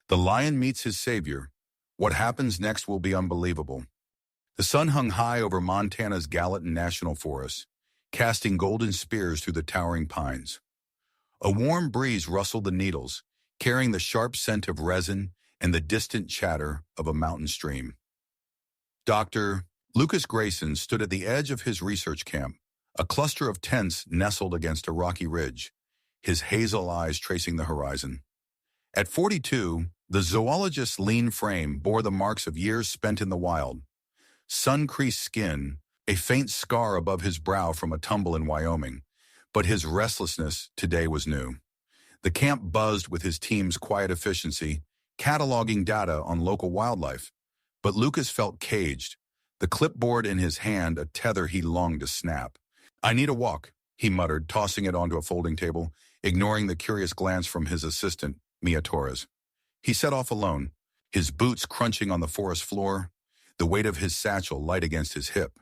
The lion meets his savior. What happens next will be unbelievable. The sun hung high over Montana's Gallatin National Forest, casting golden spears through the towering pines. A warm breeze rustled the needles, carrying the sharp scent of resin and the distant chatter of a mountain stream. Dr. Lucas Grayson stood at the edge of his research camp, a cluster of tents nestled against a rocky ridge, his hazel eyes tracing the horizon. At 42, the zoologist's lean frame bore the marks of years spent in the wild. Sun-creased skin, a faint scar above his brow from a tumble in Wyoming, but his restlessness today was new. The camp buzzed with his team's quiet efficiency, cataloging data on local wildlife. But Lucas felt caged, the clipboard in his hand a tether he longed to snap. "I need a walk," he muttered, tossing it onto a folding table, ignoring the curious glance from his assistant, Mia Torres. He set off alone, his boots crunching on the forest floor, the weight of his satchel light against his hip.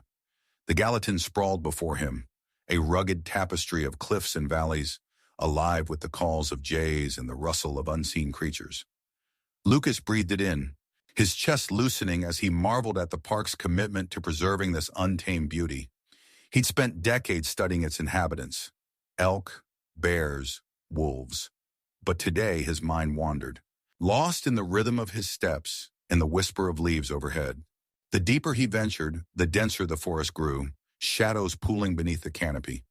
The Gallatin sprawled before him, a rugged tapestry of cliffs and valleys, alive with the calls of jays and the rustle of unseen creatures. Lucas breathed it in, his chest loosening as he marveled at the park's commitment to preserving this untamed beauty. He'd spent decades studying its inhabitants, elk, bears, wolves. But today his mind wandered, lost in the rhythm of his steps and the whisper of leaves overhead. The deeper he ventured, the denser the forest grew, shadows pooling beneath the canopy.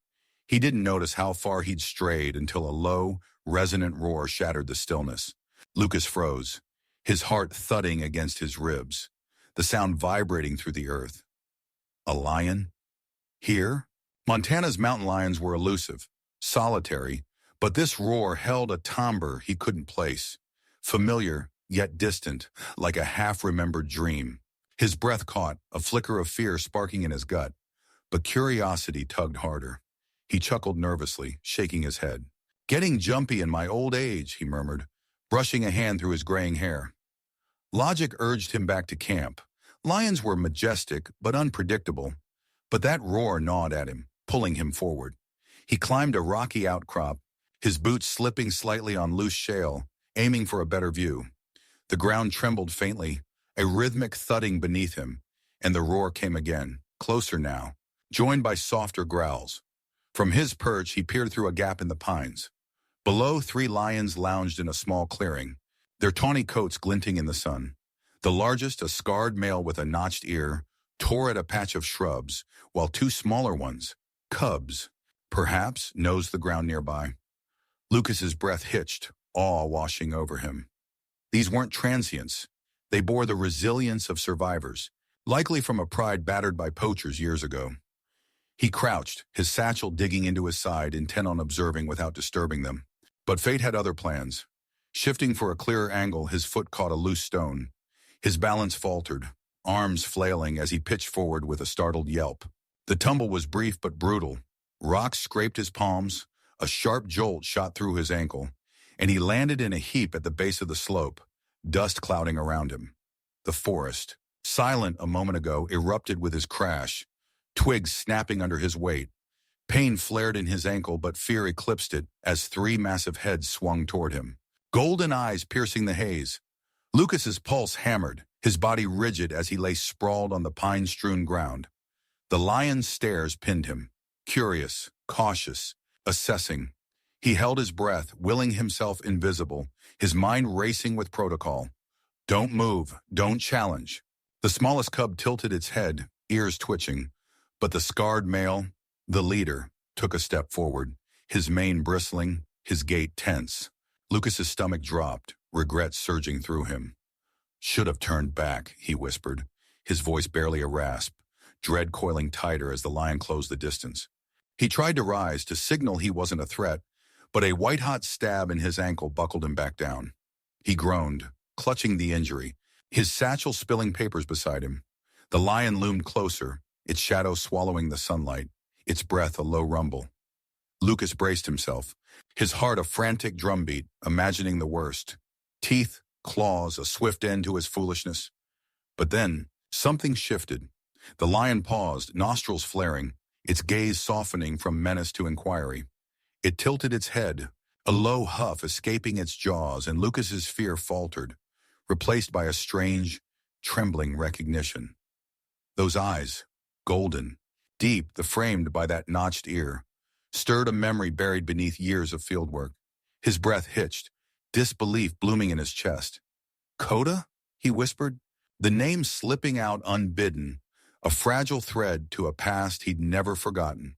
He didn't notice how far he'd strayed until a low, resonant roar shattered the stillness. Lucas froze, his heart thudding against his ribs, the sound vibrating through the earth. A lion? Here? Montana's mountain lions were elusive, solitary, but this roar held a timbre he couldn't place, familiar yet distant, like a half-remembered dream. His breath caught, a flicker of fear sparking in his gut, but curiosity tugged harder. He chuckled nervously, shaking his head. "Getting jumpy in my old age," he murmured, brushing a hand through his graying hair. Logic urged him back to camp. Lions were majestic but unpredictable, but that roar gnawed at him, pulling him forward. He climbed a rocky outcrop, his boots slipping slightly on loose shale, aiming for a better view. The ground trembled faintly, a rhythmic thudding beneath him, and the roar came again, closer now, joined by softer growls. From his perch, he peered through a gap in the pines. Below, 3 lions lounged in a small clearing, their tawny coats glinting in the sun. The largest, a scarred male with a notched ear, tore at a patch of shrubs, while 2 smaller ones, cubs, perhaps, nosed the ground nearby. Lucas's breath hitched, awe washing over him. These weren't transients. They bore the resilience of survivors, likely from a pride battered by poachers years ago. He crouched, his satchel digging into his side, intent on observing without disturbing them. But fate had other plans. Shifting for a clearer angle, his foot caught a loose stone. His balance faltered, arms flailing as he pitched forward with a startled yelp. The tumble was brief but brutal. Rocks scraped his palms, a sharp jolt shot through his ankle, and he landed in a heap at the base of the slope, dust clouding around him. The forest, silent a moment ago, erupted with his crash, twigs snapping under his weight. Pain flared in his ankle, but fear eclipsed it as 3 massive heads swung toward him, golden eyes piercing the haze. Lucas's pulse hammered, his body rigid as he lay sprawled on the pine-strewn ground. The lion's stares pinned him, curious, cautious, assessing. He held his breath, willing himself invisible, his mind racing with protocol. Don't move, don't challenge. The smallest cub tilted its head, ears twitching, but the scarred male, the leader, took a step forward, his mane bristling, his gait tense. Lucas's stomach dropped, regret surging through him. "Should have turned back," he whispered, his voice barely a rasp, dread coiling tighter as the lion closed the distance. He tried to rise, to signal he wasn't a threat, but a white-hot stab in his ankle buckled him back down. He groaned, clutching the injury, his satchel spilling papers beside him. The lion loomed closer, its shadow swallowing the sunlight, its breath a low rumble. Lucas braced himself, his heart a frantic drumbeat, imagining the worst. Teeth, claws, a swift end to his foolishness. But then, something shifted. The lion paused, nostrils flaring, its gaze softening from menace to inquiry. It tilted its head, a low huff escaping its jaws, and Lucas's fear faltered. replaced by a strange, trembling recognition. Those eyes, golden, deep, the framed by that notched ear, stirred a memory buried beneath years of fieldwork. His breath hitched, disbelief blooming in his chest. Koda? He whispered, the name slipping out unbidden, a fragile thread to a past he'd never forgotten.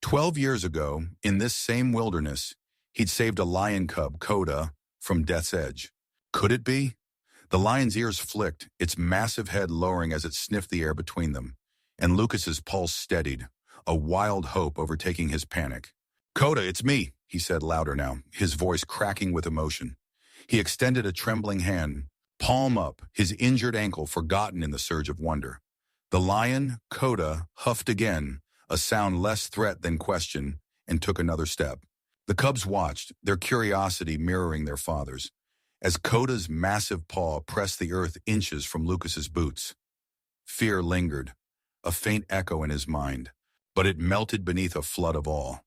12 years ago, in this same wilderness, he'd saved a lion cub, Koda, from death's edge. Could it be? The lion's ears flicked, its massive head lowering as it sniffed the air between them, and Lucas's pulse steadied, a wild hope overtaking his panic. Koda, it's me, he said louder now, his voice cracking with emotion. He extended a trembling hand, palm up, his injured ankle forgotten in the surge of wonder. The lion, Koda, huffed again, a sound less threat than question, and took another step. The cubs watched, their curiosity mirroring their father's, as Koda's massive paw pressed the earth inches from Lucas's boots. Fear lingered, a faint echo in his mind, but it melted beneath a flood of awe.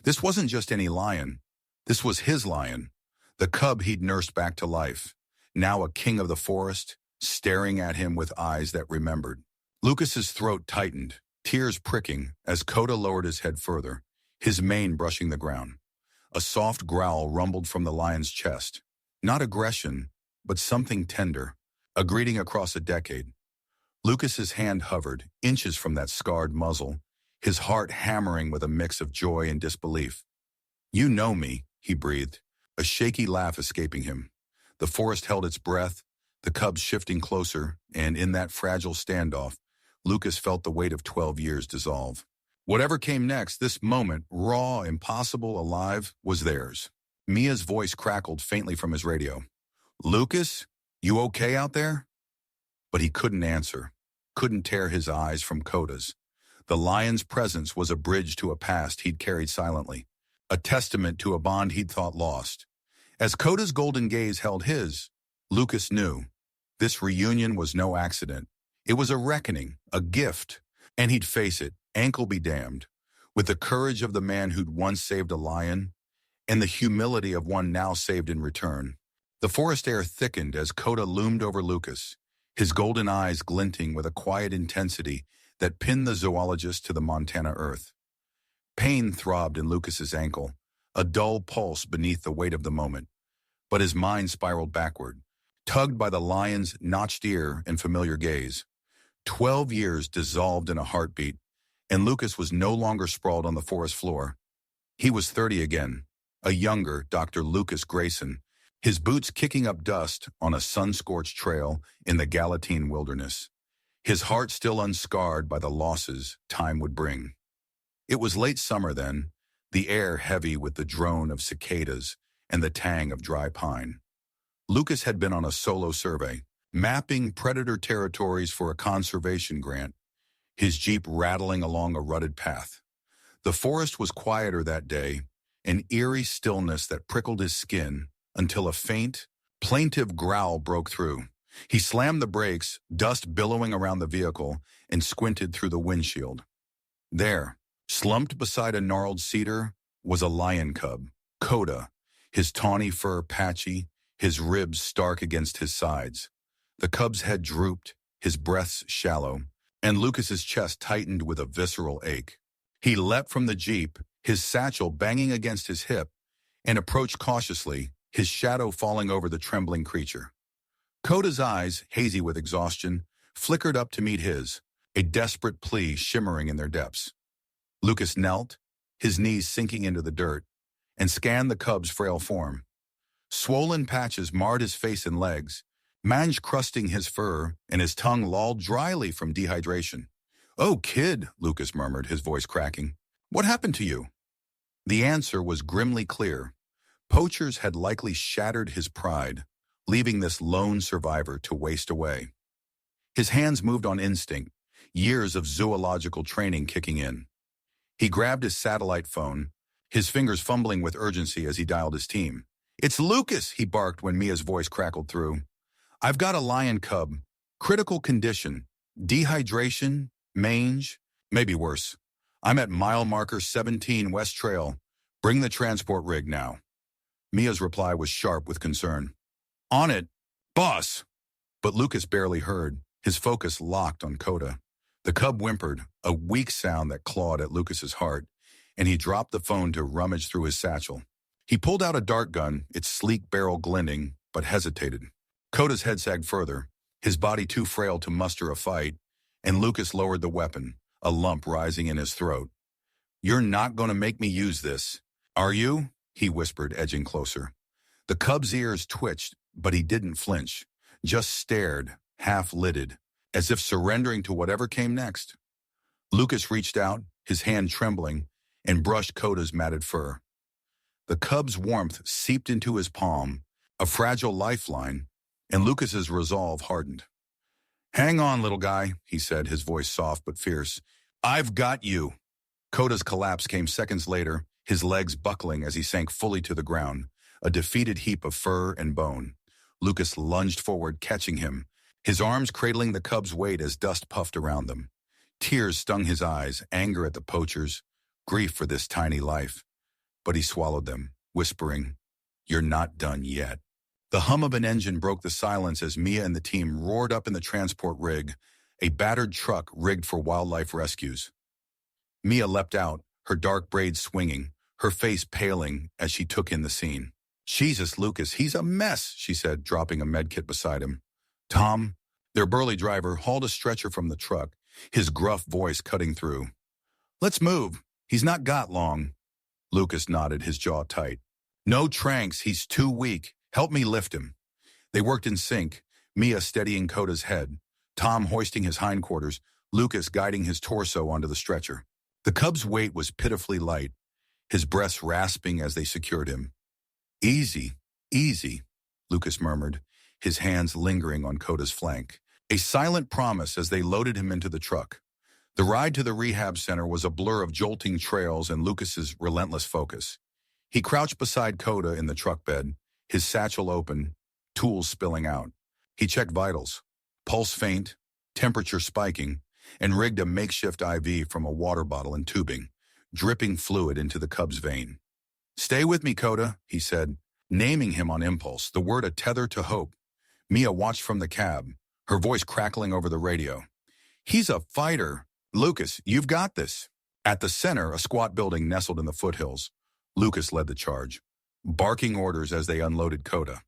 This wasn't just any lion. This was his lion, the cub he'd nursed back to life, now a king of the forest, staring at him with eyes that remembered. Lucas's throat tightened, tears pricking as Koda lowered his head further, his mane brushing the ground. A soft growl rumbled from the lion's chest. Not aggression, but something tender, a greeting across a decade. Lucas's hand hovered, inches from that scarred muzzle, his heart hammering with a mix of joy and disbelief. You know me, he breathed, a shaky laugh escaping him. The forest held its breath, the cubs shifting closer, and in that fragile standoff, Lucas felt the weight of 12 years dissolve. Whatever came next, this moment, raw, impossible, alive, was theirs. Mia's voice crackled faintly from his radio. Lucas, you okay out there? But he couldn't answer, couldn't tear his eyes from Koda's. The lion's presence was a bridge to a past he'd carried silently, a testament to a bond he'd thought lost. As Koda's golden gaze held his, Lucas knew this reunion was no accident. It was a reckoning, a gift, and he'd face it, ankle be damned, with the courage of the man who'd once saved a lion and the humility of one now saved in return. The forest air thickened as Koda loomed over Lucas, his golden eyes glinting with a quiet intensity that pinned the zoologist to the Montana earth. Pain throbbed in Lucas's ankle, a dull pulse beneath the weight of the moment, but his mind spiraled backward, tugged by the lion's notched ear and familiar gaze. 12 years dissolved in a heartbeat, and Lucas was no longer sprawled on the forest floor. He was 30 again, a younger Dr. Lucas Grayson, his boots kicking up dust on a sun-scorched trail in the Gallatin wilderness, his heart still unscarred by the losses time would bring. It was late summer then, the air heavy with the drone of cicadas and the tang of dry pine. Lucas had been on a solo survey, mapping predator territories for a conservation grant, his jeep rattling along a rutted path. The forest was quieter that day, an eerie stillness that prickled his skin until a faint, plaintive growl broke through. He slammed the brakes, dust billowing around the vehicle, and squinted through the windshield. There, slumped beside a gnarled cedar, was a lion cub, Koda, his tawny fur patchy, his ribs stark against his sides. The cub's head drooped, his breaths shallow, and Lucas's chest tightened with a visceral ache. He leapt from the jeep, his satchel banging against his hip, and approached cautiously, his shadow falling over the trembling creature. Koda's eyes, hazy with exhaustion, flickered up to meet his, a desperate plea shimmering in their depths. Lucas knelt, his knees sinking into the dirt, and scanned the cub's frail form. Swollen patches marred his face and legs, mange crusting his fur, and his tongue lolled dryly from dehydration. "Oh, kid," Lucas murmured, his voice cracking. "What happened to you?" The answer was grimly clear. Poachers had likely shattered his pride, leaving this lone survivor to waste away. His hands moved on instinct, years of zoological training kicking in. He grabbed his satellite phone, his fingers fumbling with urgency as he dialed his team. "It's Lucas," he barked when Mia's voice crackled through. "I've got a lion cub. Critical condition. Dehydration, mange, maybe worse. I'm at mile marker 17 West Trail. Bring the transport rig now." Mia's reply was sharp with concern. "On it." Boss! But Lucas barely heard, his focus locked on Koda. The cub whimpered, a weak sound that clawed at Lucas's heart, and he dropped the phone to rummage through his satchel. He pulled out a dart gun, its sleek barrel glinting, but hesitated. Koda's head sagged further, his body too frail to muster a fight, and Lucas lowered the weapon, a lump rising in his throat. You're not going to make me use this, are you? He whispered, edging closer. The cub's ears twitched, but he didn't flinch, just stared, half-lidded, as if surrendering to whatever came next. Lucas reached out, his hand trembling, and brushed Koda's matted fur. The cub's warmth seeped into his palm, a fragile lifeline, and Lucas's resolve hardened. Hang on, little guy, he said, his voice soft but fierce. I've got you. Koda's collapse came seconds later, his legs buckling as he sank fully to the ground, a defeated heap of fur and bone. Lucas lunged forward, catching him, his arms cradling the cub's weight as dust puffed around them. Tears stung his eyes, anger at the poachers, grief for this tiny life. But he swallowed them, whispering, You're not done yet. The hum of an engine broke the silence as Mia and the team roared up in the transport rig, a battered truck rigged for wildlife rescues. Mia leapt out, her dark braids swinging, her face paling as she took in the scene. Jesus, Lucas, he's a mess, she said, dropping a medkit beside him. Tom, their burly driver, hauled a stretcher from the truck, his gruff voice cutting through. Let's move. He's not got long. Lucas nodded, his jaw tight. No tranks, he's too weak. Help me lift him. They worked in sync, Mia steadying Koda's head, Tom hoisting his hindquarters, Lucas guiding his torso onto the stretcher. The cub's weight was pitifully light, his breaths rasping as they secured him. Easy, easy, Lucas murmured, his hands lingering on Koda's flank. A silent promise as they loaded him into the truck. The ride to the rehab center was a blur of jolting trails and Lucas's relentless focus. He crouched beside Koda in the truck bed, his satchel open, tools spilling out. He checked vitals, pulse faint, temperature spiking, and rigged a makeshift IV from a water bottle and tubing, dripping fluid into the cub's vein. Stay with me, Koda, he said, naming him on impulse, the word a tether to hope. Mia watched from the cab, her voice crackling over the radio. He's a fighter. Lucas, you've got this. At the center, a squat building nestled in the foothills. Lucas led the charge, barking orders as they unloaded Koda.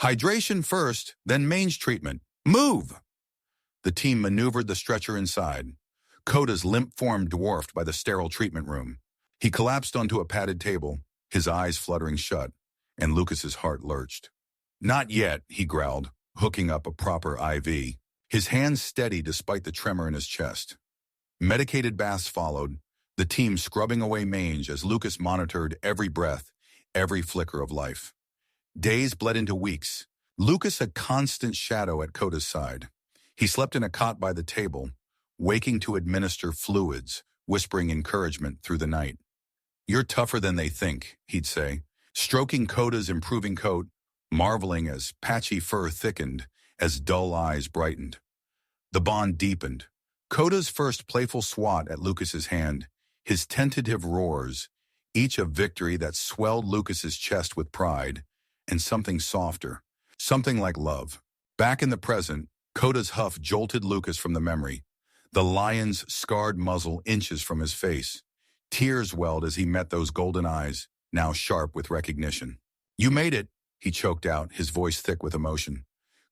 Hydration first, then mains treatment. Move! The team maneuvered the stretcher inside, Koda's limp form dwarfed by the sterile treatment room. He collapsed onto a padded table, his eyes fluttering shut, and Lucas's heart lurched. Not yet, he growled, hooking up a proper IV, his hands steady despite the tremor in his chest. Medicated baths followed, the team scrubbing away mange as Lucas monitored every breath, every flicker of life. Days bled into weeks. Lucas a constant shadow at Koda's side. He slept in a cot by the table, waking to administer fluids, whispering encouragement through the night. You're tougher than they think, he'd say, stroking Koda's improving coat, marveling as patchy fur thickened, as dull eyes brightened. The bond deepened. Koda's first playful swat at Lucas's hand, his tentative roars, each a victory that swelled Lucas's chest with pride, and something softer, something like love. Back in the present, Koda's huff jolted Lucas from the memory, the lion's scarred muzzle inches from his face. Tears welled as he met those golden eyes, now sharp with recognition. You made it, he choked out, his voice thick with emotion.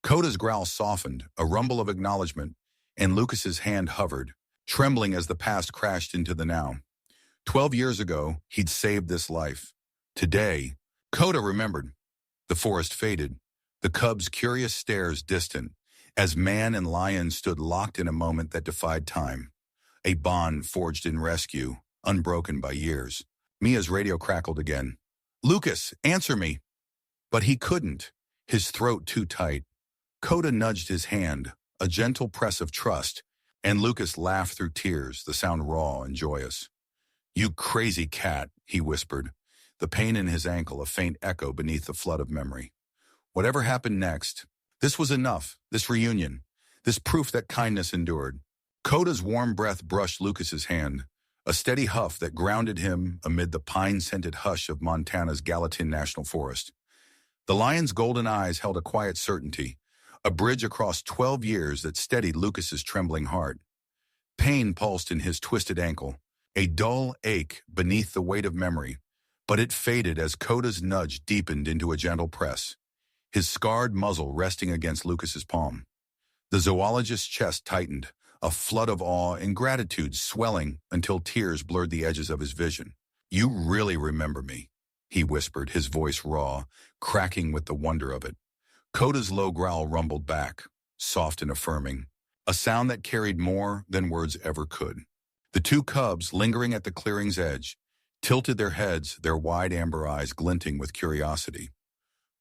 Koda's growl softened, a rumble of acknowledgement, and Lucas's hand hovered, trembling as the past crashed into the now. 12 years ago, he'd saved this life. Today, Koda remembered. The forest faded, the cub's curious stares distant, as man and lion stood locked in a moment that defied time. A bond forged in rescue, unbroken by years. Mia's radio crackled again. Lucas, answer me. But he couldn't, his throat too tight. Koda nudged his hand, a gentle press of trust, and Lucas laughed through tears, the sound raw and joyous. You crazy cat, he whispered, the pain in his ankle a faint echo beneath the flood of memory. Whatever happened next, this was enough, this reunion, this proof that kindness endured. Koda's warm breath brushed Lucas's hand, a steady huff that grounded him amid the pine-scented hush of Montana's Gallatin National Forest. The lion's golden eyes held a quiet certainty, a bridge across 12 years that steadied Lucas's trembling heart. Pain pulsed in his twisted ankle, a dull ache beneath the weight of memory, but it faded as Koda's nudge deepened into a gentle press, his scarred muzzle resting against Lucas's palm. The zoologist's chest tightened, a flood of awe and gratitude swelling until tears blurred the edges of his vision. "You really remember me," he whispered, his voice raw, cracking with the wonder of it. Koda's low growl rumbled back, soft and affirming, a sound that carried more than words ever could. The two cubs, lingering at the clearing's edge, tilted their heads, their wide amber eyes glinting with curiosity.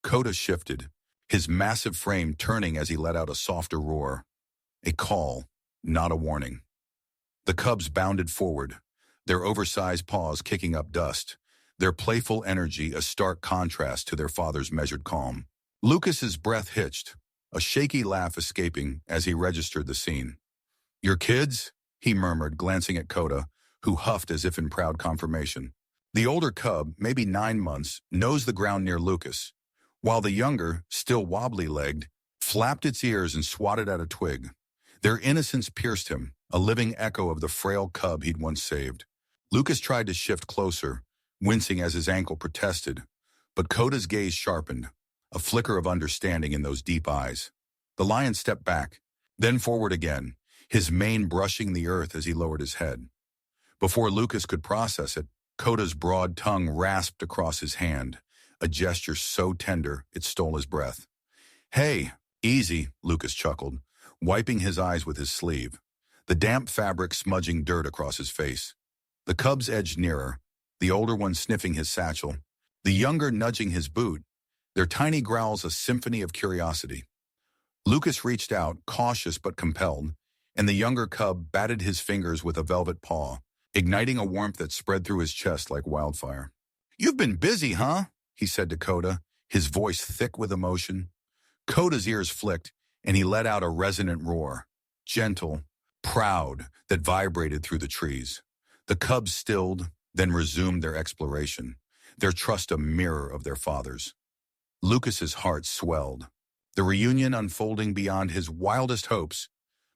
Koda shifted, his massive frame turning as he let out a softer roar. A call, not a warning. The cubs bounded forward, their oversized paws kicking up dust, their playful energy a stark contrast to their father's measured calm. Lucas's breath hitched, a shaky laugh escaping as he registered the scene. "Your kids?" he murmured, glancing at Koda, who huffed as if in proud confirmation. The older cub, maybe 9 months, nosed the ground near Lucas, while the younger, still wobbly-legged, flapped its ears and swatted at a twig. Their innocence pierced him, a living echo of the frail cub he'd once saved. Lucas tried to shift closer, wincing as his ankle protested, but Koda's gaze sharpened, a flicker of understanding in those deep eyes. The lion stepped back, then forward again, his mane brushing the earth as he lowered his head. Before Lucas could process it, Koda's broad tongue rasped across his hand, a gesture so tender it stole his breath. "Hey, easy," Lucas chuckled, wiping his eyes with his sleeve, the damp fabric smudging dirt across his face. The cubs edged nearer, the older one sniffing his satchel, the younger nudging his boot, their tiny growls a symphony of curiosity. Lucas reached out, cautious but compelled, and the younger cub batted his fingers with a velvet paw, igniting a warmth that spread through his chest like wildfire. "You've been busy, huh?" he said to Koda, his voice thick with emotion. Koda's ears flicked, and he let out a resonant roar, gentle, proud, that vibrated through the trees. The cubs stilled, then resumed their exploration, their trust a mirror of their father's. Lucas's heart swelled, the reunion unfolding beyond his wildest hopes,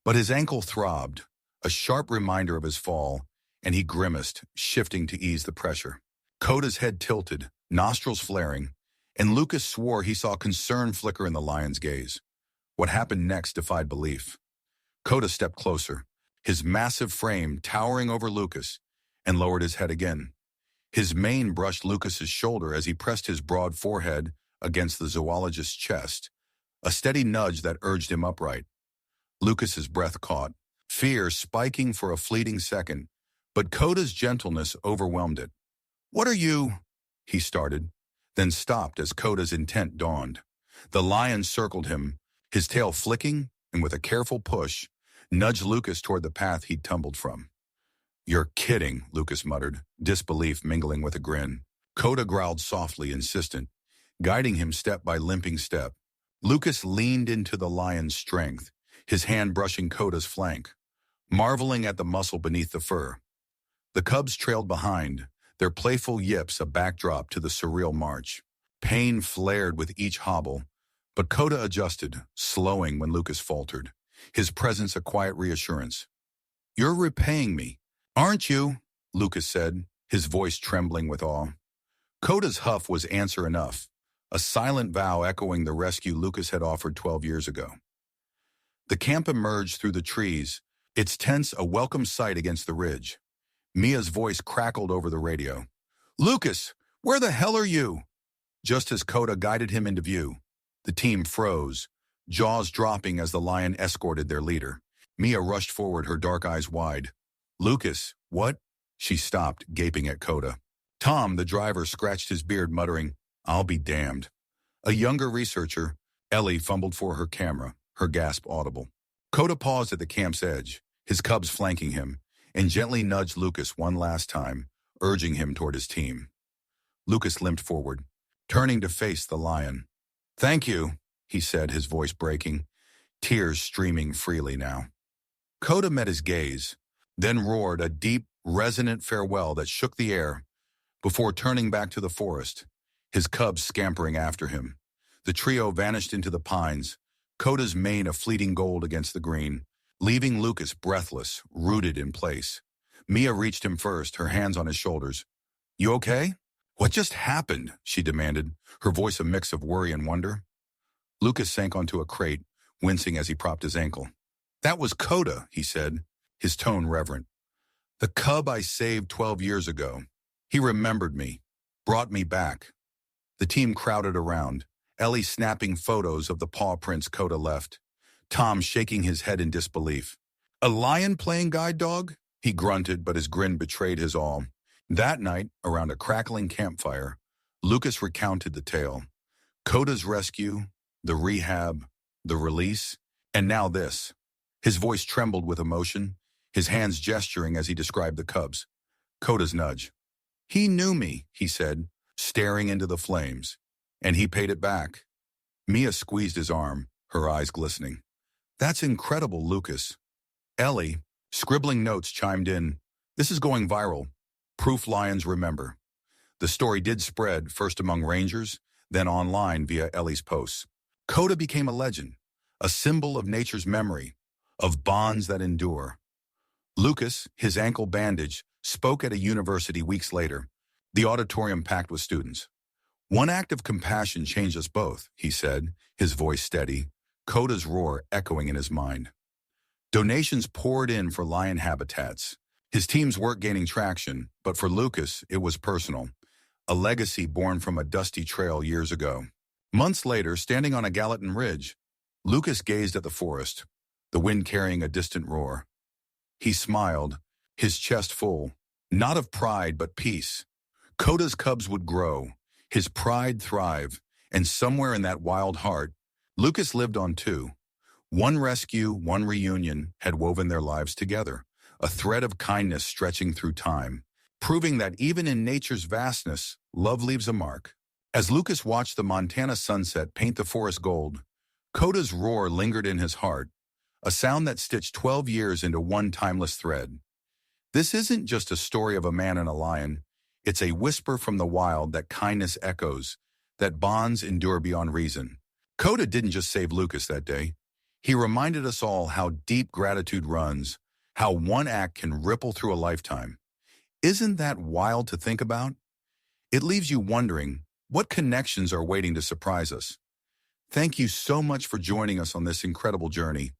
but his ankle throbbed, a sharp reminder of his fall, and he grimaced, shifting to ease the pressure. Koda's head tilted, nostrils flaring, and Lucas swore he saw concern flicker in the lion's gaze. What happened next defied belief. Koda stepped closer, his massive frame towering over Lucas, and lowered his head again. His mane brushed Lucas's shoulder as he pressed his broad forehead against the zoologist's chest, a steady nudge that urged him upright. Lucas's breath caught, fear spiking for a fleeting second, but Koda's gentleness overwhelmed it. "What are you?" he started, then stopped as Koda's intent dawned. The lion circled him, his tail flicking, and with a careful push, nudged Lucas toward the path he'd tumbled from. "You're kidding," Lucas muttered, disbelief mingling with a grin. Koda growled softly, insistent, guiding him step by limping step. Lucas leaned into the lion's strength, his hand brushing Koda's flank, marveling at the muscle beneath the fur. The cubs trailed behind, their playful yips a backdrop to the surreal march. Pain flared with each hobble, but Koda adjusted, slowing when Lucas faltered, his presence a quiet reassurance. "You're repaying me, aren't you?" Lucas said, his voice trembling with awe. Koda's huff was answer enough, a silent vow echoing the rescue Lucas had offered 12 years ago. The camp emerged through the trees, its tents a welcome sight against the ridge. Mia's voice crackled over the radio. "Lucas, where the hell are you?" Just as Koda guided him into view, the team froze, jaws dropping as the lion escorted their leader. Mia rushed forward, her dark eyes wide. "Lucas, what?" She stopped, gaping at Koda. Tom, the driver, scratched his beard, muttering, "I'll be damned." A younger researcher, Ellie, fumbled for her camera, her gasp audible. Koda paused at the camp's edge, his cubs flanking him, and gently nudged Lucas one last time, urging him toward his team. Lucas limped forward, turning to face the lion. "Thank you," he said, his voice breaking, tears streaming freely now. Koda met his gaze, then roared a deep, resonant farewell that shook the air, before turning back to the forest, his cubs scampering after him, The trio vanished into the pines, Koda's mane a fleeting gold against the green, leaving Lucas breathless, rooted in place. Mia reached him first, her hands on his shoulders. "You okay?" "What just happened?" she demanded, her voice a mix of worry and wonder. Lucas sank onto a crate, wincing as he propped his ankle. "That was Koda," he said, his tone reverent. "The cub I saved 12 years ago. He remembered me, brought me back." The team crowded around, Ellie snapping photos of the paw prints Koda left, Tom shaking his head in disbelief. "A lion playing guide dog?" He grunted, but his grin betrayed his awe. That night, around a crackling campfire, Lucas recounted the tale. Koda's rescue, the rehab, the release, and now this. His voice trembled with emotion, his hands gesturing as he described the cubs. Koda's nudge. "He knew me," he said, staring into the flames, "and he paid it back." Mia squeezed his arm, her eyes glistening. "That's incredible, Lucas." Ellie, scribbling notes, chimed in. "This is going viral. Proof lions remember." The story did spread, first among rangers, then online via Ellie's posts. Koda became a legend, a symbol of nature's memory, of bonds that endure. Lucas, his ankle bandaged, spoke at a university weeks later, the auditorium packed with students. "One act of compassion changed us both," he said, his voice steady, Koda's roar echoing in his mind. Donations poured in for lion habitats. His team's work gaining traction, but for Lucas, it was personal, a legacy born from a dusty trail years ago. Months later, standing on a Gallatin ridge, Lucas gazed at the forest, the wind carrying a distant roar. He smiled, his chest full, not of pride but peace. Koda's cubs would grow, his pride thrive, and somewhere in that wild heart, Lucas lived on too. One rescue, one reunion had woven their lives together, a thread of kindness stretching through time, proving that even in nature's vastness, love leaves a mark. As Lucas watched the Montana sunset paint the forest gold, Koda's roar lingered in his heart, a sound that stitched 12 years into one timeless thread. This isn't just a story of a man and a lion. It's a whisper from the wild that kindness echoes, that bonds endure beyond reason. Koda didn't just save Lucas that day. He reminded us all how deep gratitude runs, how one act can ripple through a lifetime. Isn't that wild to think about? It leaves you wondering, what connections are waiting to surprise us? Thank you so much for joining us on this incredible journey.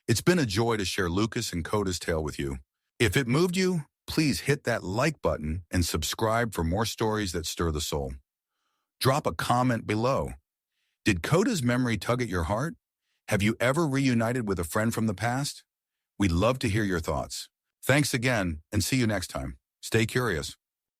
It's been a joy to share Lucas and Koda's tale with you. If it moved you, please hit that like button and subscribe for more stories that stir the soul. Drop a comment below. Did Koda's memory tug at your heart? Have you ever reunited with a friend from the past? We'd love to hear your thoughts. Thanks again, and see you next time. Stay curious.